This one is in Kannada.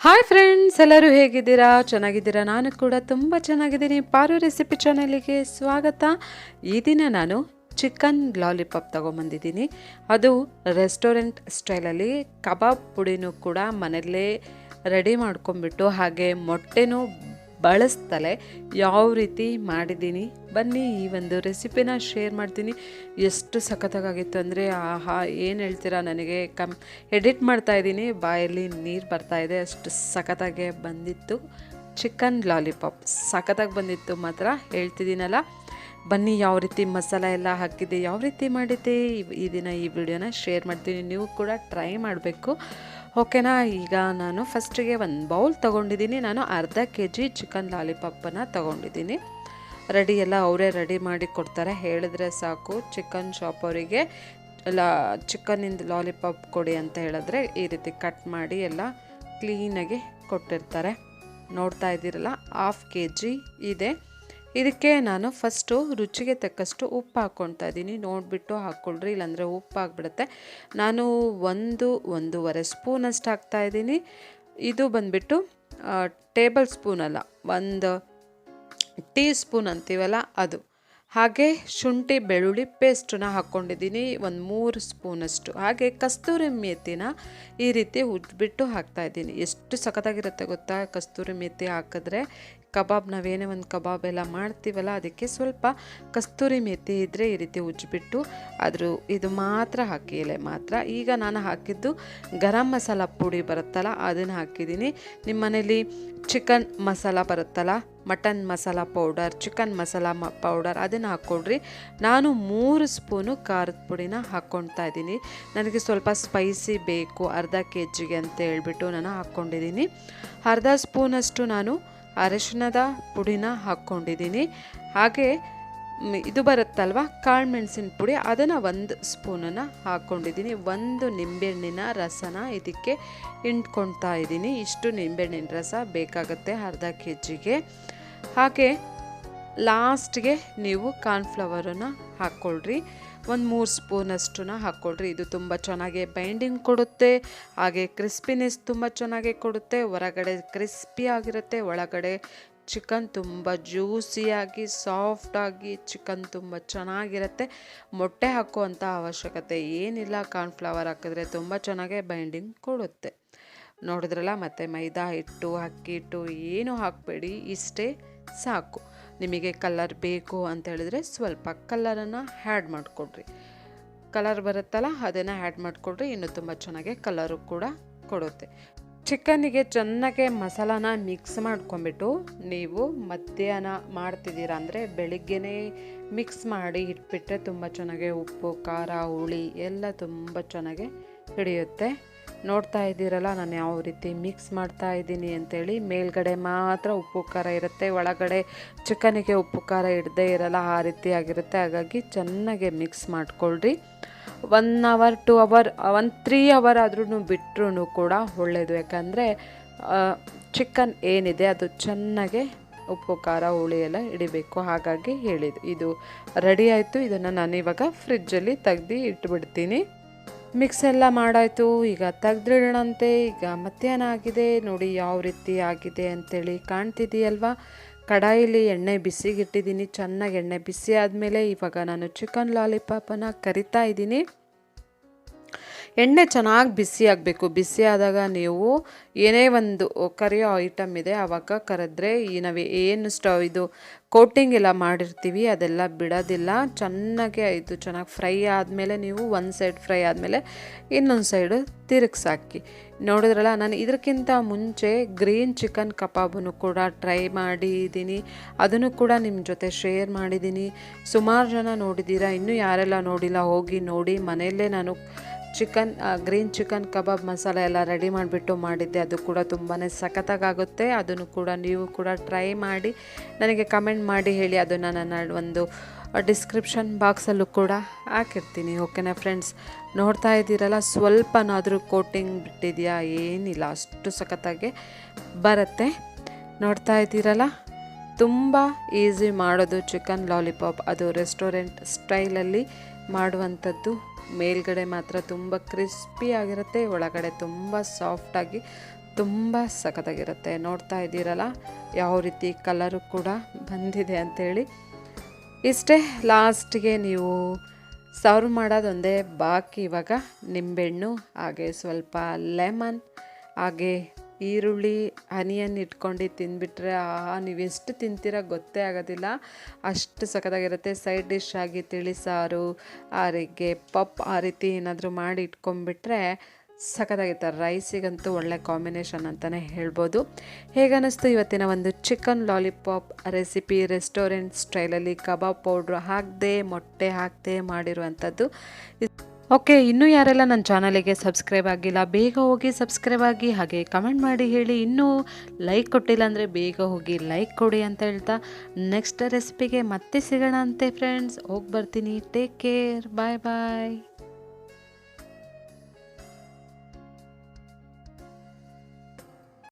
ಹಾಯ್ ಫ್ರೆಂಡ್ಸ್, ಎಲ್ಲರೂ ಹೇಗಿದ್ದೀರಾ? ಚೆನ್ನಾಗಿದ್ದೀರಾ? ನಾನು ಕೂಡ ತುಂಬ ಚೆನ್ನಾಗಿದ್ದೀನಿ. ಪಾರು ರೆಸಿಪಿ ಚಾನಲಿಗೆ ಸ್ವಾಗತ. ಈ ದಿನ ನಾನು ಚಿಕನ್ ಲಾಲಿಪಾಪ್ ತೊಗೊಂಬಂದಿದ್ದೀನಿ. ಅದು ರೆಸ್ಟೋರೆಂಟ್ ಸ್ಟೈಲಲ್ಲಿ ಕಬಾಬ್ ಪುಡಿನೂ ಕೂಡ ಮನೆಯಲ್ಲೇ ರೆಡಿ ಮಾಡ್ಕೊಂಬಿಟ್ಟು ಹಾಗೆ ಮೊಟ್ಟೆನೂ ಬಳಸ್ತಲೇ ಯಾವ ರೀತಿ ಮಾಡಿದ್ದೀನಿ ಬನ್ನಿ ಈ ಒಂದು ರೆಸಿಪಿನ ಶೇರ್ ಮಾಡ್ತೀನಿ. ಎಷ್ಟು ಸಖತ್ತಾಗಿತ್ತು ಅಂದರೆ ಆಹಾ, ಏನು ಹೇಳ್ತೀರಾ, ನನಗೆ ಎಡಿಟ್ ಮಾಡ್ತಾಯಿದ್ದೀನಿ, ಬಾಯಲ್ಲಿ ನೀರು ಬರ್ತಾಯಿದೆ, ಅಷ್ಟು ಸಖತ್ತಾಗೆ ಬಂದಿತ್ತು. ಚಿಕನ್ ಲಾಲಿಪಾಪ್ ಸಖತ್ತಾಗಿ ಬಂದಿತ್ತು ಮಾತ್ರ, ಹೇಳ್ತಿದ್ದೀನಲ್ಲ. ಬನ್ನಿ ಯಾವ ರೀತಿ ಮಸಾಲ ಎಲ್ಲ ಹಾಕಿದ್ದೆ, ಯಾವ ರೀತಿ ಮಾಡಿದ್ದೆ, ಈ ದಿನ ಈ ವಿಡಿಯೋನ ಶೇರ್ ಮಾಡ್ತೀನಿ. ನೀವು ಕೂಡ ಟ್ರೈ ಮಾಡಬೇಕು, ಓಕೆನಾ? ಈಗ ನಾನು ಫಸ್ಟಿಗೆ ಒಂದು ಬೌಲ್ ತೊಗೊಂಡಿದ್ದೀನಿ. ನಾನು ಅರ್ಧ kg ಚಿಕನ್ ಲಾಲಿಪಾಪನ್ನು ತೊಗೊಂಡಿದ್ದೀನಿ. ರೆಡಿ ಎಲ್ಲ ಅವರೇ ರೆಡಿ ಮಾಡಿ ಕೊಡ್ತಾರೆ, ಹೇಳಿದ್ರೆ ಸಾಕು. ಚಿಕನ್ ಶಾಪ್ ಅವರಿಗೆ ಚಿಕನ್ನಿಂದ ಲಾಲಿಪಾಪ್ ಕೊಡಿ ಅಂತ ಹೇಳಿದ್ರೆ ಈ ರೀತಿ ಕಟ್ ಮಾಡಿ ಎಲ್ಲ ಕ್ಲೀನಾಗಿ ಕೊಟ್ಟಿರ್ತಾರೆ. ನೋಡ್ತಾ ಇದ್ದೀರಲ್ಲ, ½ kg ಇದೆ. ಇದಕ್ಕೆ ನಾನು ಫಸ್ಟು ರುಚಿಗೆ ತಕ್ಕಷ್ಟು ಉಪ್ಪು ಹಾಕ್ಕೊಳ್ತಾ ಇದ್ದೀನಿ. ನೋಡಿಬಿಟ್ಟು ಹಾಕ್ಕೊಳ್ರಿ, ಇಲ್ಲಾಂದರೆ ಉಪ್ಪು ಆಗಿಬಿಡುತ್ತೆ. ನಾನು ಒಂದೂವರೆ ಸ್ಪೂನಷ್ಟು ಹಾಕ್ತಾಯಿದ್ದೀನಿ. ಇದು ಬಂದುಬಿಟ್ಟು ಟೇಬಲ್ ಸ್ಪೂನ್ ಅಲ್ಲ, ಒಂದು ಟೀ ಸ್ಪೂನ್ ಅಂತೀವಲ್ಲ ಅದು. ಹಾಗೆ ಶುಂಠಿ ಬೆಳ್ಳುಳ್ಳಿ ಪೇಸ್ಟನ್ನ ಹಾಕ್ಕೊಂಡಿದ್ದೀನಿ, ಒಂದು 3 ಸ್ಪೂನಷ್ಟು. ಹಾಗೆ ಕಸ್ತೂರಿ ಮೇಥಿನ ಈ ರೀತಿ ಉಜ್ಬಿಟ್ಟು ಹಾಕ್ತಾಯಿದ್ದೀನಿ. ಎಷ್ಟು ಸಖತ್ತಾಗಿರುತ್ತೆ ಗೊತ್ತಾ ಕಸ್ತೂರಿ ಮೇಥಿ ಹಾಕಿದ್ರೆ. ಕಬಾಬ್ ನಾವೇನೇ ಒಂದು ಕಬಾಬ್ ಎಲ್ಲ ಮಾಡ್ತೀವಲ್ಲ, ಅದಕ್ಕೆ ಸ್ವಲ್ಪ ಕಸ್ತೂರಿ ಮೇಥಿ ಇದ್ದರೆ ಈ ರೀತಿ ಉಜ್ಜಿಬಿಟ್ಟು ಇದು ಮಾತ್ರ ಹಾಕಿ, ಎಲೆ ಮಾತ್ರ. ಈಗ ನಾನು ಹಾಕಿದ್ದು ಗರಂ ಮಸಾಲ ಪುಡಿ ಬರುತ್ತಲ್ಲ, ಅದನ್ನು ಹಾಕಿದ್ದೀನಿ. ನಿಮ್ಮ ಮನೇಲಿ ಚಿಕನ್ ಮಸಾಲ ಬರುತ್ತಲ್ಲ, mutton masala powder, chicken masala powder, ಅದನ್ನು ಹಾಕ್ಕೊಳ್ರಿ. ನಾನು 3 ಸ್ಪೂನು ಖಾರದ ಪುಡಿನ ಹಾಕ್ಕೊಳ್ತಾ ಇದ್ದೀನಿ. ನನಗೆ ಸ್ವಲ್ಪ ಸ್ಪೈಸಿ ಬೇಕು ಅರ್ಧ kgಗೆ ಅಂತ ಹೇಳ್ಬಿಟ್ಟು ನಾನು ಹಾಕ್ಕೊಂಡಿದ್ದೀನಿ. ಅರ್ಧ ಸ್ಪೂನಷ್ಟು ನಾನು ಅರಿಶಿಣದ ಪುಡಿನ ಹಾಕ್ಕೊಂಡಿದ್ದೀನಿ. ಹಾಗೆ ಇದು ಬರುತ್ತಲ್ವ ಕಾಳು ಮೆಣಸಿನ ಪುಡಿ, ಅದನ್ನು 1 ಸ್ಪೂನನ್ನು ಹಾಕ್ಕೊಂಡಿದ್ದೀನಿ. 1 ನಿಂಬೆಹಣ್ಣಿನ ರಸನ ಇದಕ್ಕೆ ಹಿಂಡ್ಕೊಳ್ತಾ ಇದ್ದೀನಿ. ಇಷ್ಟು ನಿಂಬೆಹಣ್ಣಿನ ರಸ ಬೇಕಾಗುತ್ತೆ ಅರ್ಧ kgಗೆ. ಹಾಗೆ ಲಾಸ್ಟ್ಗೆ ನೀವು ಕಾರ್ನ್ಫ್ಲವರನ್ನು ಹಾಕ್ಕೊಳ್ರಿ, ಒಂದು 3 ಸ್ಪೂನಷ್ಟನ್ನ ಹಾಕ್ಕೊಳ್ರಿ. ಇದು ತುಂಬ ಚೆನ್ನಾಗಿ ಬೈಂಡಿಂಗ್ ಕೊಡುತ್ತೆ, ಹಾಗೆ ಕ್ರಿಸ್ಪಿನೆಸ್ ತುಂಬ ಚೆನ್ನಾಗಿ ಕೊಡುತ್ತೆ. ಹೊರಗಡೆ ಕ್ರಿಸ್ಪಿ ಆಗಿರುತ್ತೆ, ಒಳಗಡೆ ಚಿಕನ್ ತುಂಬ ಜ್ಯೂಸಿಯಾಗಿ ಸಾಫ್ಟಾಗಿ ಚಿಕನ್ ತುಂಬ ಚೆನ್ನಾಗಿರುತ್ತೆ. ಮೊಟ್ಟೆ ಹಾಕುವಂಥ ಅವಶ್ಯಕತೆ ಏನಿಲ್ಲ, ಕಾರ್ನ್ಫ್ಲವರ್ ಹಾಕಿದ್ರೆ ತುಂಬ ಚೆನ್ನಾಗೇ ಬೈಂಡಿಂಗ್ ಕೊಡುತ್ತೆ. ನೋಡಿದ್ರಲ್ಲ, ಮತ್ತು ಮೈದಾ ಹಿಟ್ಟು, ಅಕ್ಕಿ ಹಿಟ್ಟು ಏನೂ ಹಾಕಬೇಡಿ, ಇಷ್ಟೇ ಸಾಕು. ನಿಮಗೆ ಕಲರ್ ಬೇಕು ಅಂತ ಹೇಳಿದ್ರೆ ಸ್ವಲ್ಪ ಕಲರನ್ನು ಆ್ಯಡ್ ಮಾಡಿಕೊಡ್ರಿ. ಕಲರ್ ಬರುತ್ತಲ್ಲ, ಅದನ್ನು ಆ್ಯಡ್ ಮಾಡಿಕೊಡ್ರಿ, ಇನ್ನೂ ತುಂಬ ಚೆನ್ನಾಗಿ ಕಲರು ಕೂಡ ಕೊಡುತ್ತೆ. ಚಿಕನ್ನಿಗೆ ಚೆನ್ನಾಗೆ ಮಸಾಲಾನ ಮಿಕ್ಸ್ ಮಾಡ್ಕೊಂಬಿಟ್ಟು ನೀವು ಮಧ್ಯಾಹ್ನ ಮಾಡ್ತಿದ್ದೀರಾ ಅಂದರೆ ಬೆಳಿಗ್ಗೆನೇ ಮಿಕ್ಸ್ ಮಾಡಿ ಇಟ್ಬಿಟ್ರೆ ತುಂಬ ಚೆನ್ನಾಗಿ ಉಪ್ಪು, ಖಾರ, ಹುಳಿ ಎಲ್ಲ ತುಂಬ ಚೆನ್ನಾಗಿ ಹಿಡಿಯುತ್ತೆ. ನೋಡ್ತಾ ಇದ್ದೀರಲ್ಲ ನಾನು ಯಾವ ರೀತಿ ಮಿಕ್ಸ್ ಮಾಡ್ತಾ ಇದ್ದೀನಿ ಅಂತೇಳಿ. ಮೇಲ್ಗಡೆ ಮಾತ್ರ ಉಪ್ಪು ಖಾರ ಇರುತ್ತೆ, ಒಳಗಡೆ ಚಿಕನಿಗೆ ಉಪ್ಪು ಖಾರ ಹಿಡ್ದೇ ಇರಲ್ಲ, ಆ ರೀತಿ ಆಗಿರುತ್ತೆ. ಹಾಗಾಗಿ ಚೆನ್ನಾಗೆ ಮಿಕ್ಸ್ ಮಾಡ್ಕೊಳ್ರಿ. 1 ಅವರ್ 2 ಅವರ್ 3 ಅವರ್ ಆದ್ರೂ ಬಿಟ್ಟರು ಕೂಡ ಒಳ್ಳೆಯದು. ಯಾಕಂದರೆ ಚಿಕನ್ ಏನಿದೆ ಅದು ಚೆನ್ನಾಗೆ ಉಪ್ಪು ಖಾರ ಹುಳಿ ಎಲ್ಲ ಹಿಡಿಬೇಕು. ಹಾಗಾಗಿ ಹೇಳಿದ್ದು ಇದು ರೆಡಿ ಆಯಿತು. ಇದನ್ನು ನಾನು ಇವಾಗ ಫ್ರಿಜ್ಜಲ್ಲಿ ತೆಗ್ದು ಇಟ್ಬಿಡ್ತೀನಿ. ಮಿಕ್ಸ್ ಎಲ್ಲ ಮಾಡಾಯಿತು, ಈಗ ತೆಗೆದಿಡೋಣಂತೆ. ಈಗ ಮಧ್ಯಾಹ್ನ ಆಗಿದೆ, ನೋಡಿ ಯಾವ ರೀತಿ ಆಗಿದೆ ಅಂಥೇಳಿ ಕಾಣ್ತಿದೆಯಲ್ವಾ. ಕಡಾಯಿಲಿ ಎಣ್ಣೆ ಬಿಸಿಗಿಟ್ಟಿದ್ದೀನಿ. ಚೆನ್ನಾಗಿ ಎಣ್ಣೆ ಬಿಸಿ ಆದಮೇಲೆ ಇವಾಗ ನಾನು ಚಿಕನ್ ಲಾಲಿಪಾಪನ್ನು ಕರಿತಾ ಇದ್ದೀನಿ. ಎಣ್ಣೆ ಚೆನ್ನಾಗಿ ಬಿಸಿ ಆಗಬೇಕು. ಬಿಸಿ ಆದಾಗ ನೀವು ಏನೇ ಒಂದು ಕರಿಯೋ ಐಟಮ್ ಇದೆ ಆವಾಗ ಕರೆದ್ರೆ ನಾವು ಏನು ಇದು ಕೋಟಿಂಗ್ ಎಲ್ಲ ಮಾಡಿರ್ತೀವಿ ಅದೆಲ್ಲ ಬಿಡೋದಿಲ್ಲ. ಚೆನ್ನಾಗಿ ಇದು ಚೆನ್ನಾಗಿ ಫ್ರೈ ಆದಮೇಲೆ ನೀವು ಒಂದು ಸೈಡ್ ಫ್ರೈ ಆದಮೇಲೆ ಇನ್ನೊಂದು ಸೈಡು ತಿರುಗಿಸಾಕಿ. ನೋಡಿದ್ರಲ್ಲ, ನಾನು ಇದಕ್ಕಿಂತ ಮುಂಚೆ ಗ್ರೀನ್ ಚಿಕನ್ ಕಬಾಬನ್ನು ಕೂಡ ಟ್ರೈ ಮಾಡಿದ್ದೀನಿ, ಅದನ್ನು ಕೂಡ ನಿಮ್ಮ ಜೊತೆ ಶೇರ್ ಮಾಡಿದ್ದೀನಿ. ಸುಮಾರು ಜನ ನೋಡಿದ್ದೀರಾ, ಇನ್ನೂ ಯಾರೆಲ್ಲ ನೋಡಿಲ್ಲ ಹೋಗಿ ನೋಡಿ. ಮನೆಯಲ್ಲೇ ನಾನು ಗ್ರೀನ್ ಚಿಕನ್ ಕಬಾಬ್ ಮಸಾಲೆ ಎಲ್ಲ ರೆಡಿ ಮಾಡಿಬಿಟ್ಟು ಮಾಡಿದ್ದೆ, ಅದು ಕೂಡ ತುಂಬಾ ಸಖತ್ತಾಗುತ್ತೆ. ಅದನ್ನು ಕೂಡ ನೀವು ಕೂಡ ಟ್ರೈ ಮಾಡಿ ನನಗೆ ಕಮೆಂಟ್ ಮಾಡಿ ಹೇಳಿ. ಅದನ್ನು ನನ್ನ ಒಂದು ಡಿಸ್ಕ್ರಿಪ್ಷನ್ ಬಾಕ್ಸಲ್ಲೂ ಕೂಡ ಹಾಕಿರ್ತೀನಿ, ಓಕೆನಾ ಫ್ರೆಂಡ್ಸ್? ನೋಡ್ತಾ ಇದ್ದೀರಲ್ಲ, ಸ್ವಲ್ಪನಾದರೂ ಕೋಟಿಂಗ್ ಬಿಟ್ಟಿದೆಯಾ? ಏನಿಲ್ಲ, ಅಷ್ಟು ಸಖತ್ತಾಗೆ ಬರುತ್ತೆ. ನೋಡ್ತಾ ಇದ್ದೀರಲ್ಲ, ತುಂಬ ಈಸಿ ಮಾಡೋದು ಚಿಕನ್ ಲಾಲಿಪಾಪ್. ಅದು ರೆಸ್ಟೋರೆಂಟ್ ಸ್ಟೈಲಲ್ಲಿ ಮಾಡುವಂಥದ್ದು. ಮೇಲ್ಗಡೆ ಮಾತ್ರ ತುಂಬ ಕ್ರಿಸ್ಪಿ ಆಗಿರುತ್ತೆ, ಒಳಗಡೆ ತುಂಬ ಸಾಫ್ಟಾಗಿ ತುಂಬ ಸಖತ್ತಾಗಿರುತ್ತೆ. ನೋಡ್ತಾ ಇದ್ದೀರಲ್ಲ ಯಾವ ರೀತಿ ಕಲರು ಕೂಡ ಬಂದಿದೆ ಅಂಥೇಳಿ. ಇಷ್ಟೇ, ಲಾಸ್ಟಿಗೆ ನೀವು ಸರ್ವ್ ಮಾಡೋದೊಂದೇ ಬಾಕಿ. ಇವಾಗ ನಿಂಬೆಹಣ್ಣು, ಹಾಗೆ ಸ್ವಲ್ಪ ಲೆಮನ್, ಹಾಗೆ ಈರುಳ್ಳಿ, ಆನಿಯನ್ ಇಟ್ಕೊಂಡು ತಿಂದುಬಿಟ್ರೆ ನೀವೆಷ್ಟು ತಿಂತೀರ ಗೊತ್ತೇ ಆಗೋದಿಲ್ಲ, ಅಷ್ಟು ಸಖತ್ತಾಗಿರುತ್ತೆ. ಸೈಡ್ ಡಿಶ್ ಆಗಿ ತಿಳಿಸಾರು, ಹಾಗೆ ಪಪ್ ಆ ರೀತಿ ಏನಾದರೂ ಮಾಡಿ ಇಟ್ಕೊಂಡ್ಬಿಟ್ರೆ ಸಖತ್ತಾಗಿರುತ್ತೆ. ರೈಸಿಗಂತೂ ಒಳ್ಳೆ ಕಾಂಬಿನೇಷನ್ ಅಂತಲೇ ಹೇಳ್ಬೋದು. ಹೇಗನ್ನಿಸ್ತು ಇವತ್ತಿನ ಒಂದು ಚಿಕನ್ ಲಾಲಿಪಾಪ್ ರೆಸಿಪಿ? ರೆಸ್ಟೋರೆಂಟ್ ಸ್ಟೈಲಲ್ಲಿ ಕಬಾಬ್ ಪೌಡ್ರ್ ಹಾಕದೆ, ಮೊಟ್ಟೆ ಹಾಕದೆ ಮಾಡಿರುವಂಥದ್ದು. ಓಕೆ, ಇನ್ನೂ ಯಾರೆಲ್ಲ ನನ್ನ ಚಾನಲಿಗೆ ಸಬ್ಸ್ಕ್ರೈಬ್ ಆಗಿಲ್ಲ ಬೇಗ ಹೋಗಿ ಸಬ್ಸ್ಕ್ರೈಬ್ ಆಗಿ, ಹಾಗೆ ಕಮೆಂಟ್ ಮಾಡಿ ಹೇಳಿ. ಇನ್ನೂ ಲೈಕ್ ಕೊಟ್ಟಿಲ್ಲ ಅಂದರೆ ಬೇಗ ಹೋಗಿ ಲೈಕ್ ಕೊಡಿ ಅಂತ ಹೇಳ್ತಾ ನೆಕ್ಸ್ಟ್ ರೆಸಿಪಿಗೆ ಮತ್ತೆ ಸಿಗೋಣ ಅಂತೆ ಫ್ರೆಂಡ್ಸ್. ಹೋಗಿ ಬರ್ತೀನಿ. ಟೇಕ್ ಕೇರ್, ಬಾಯ್ ಬಾಯ್.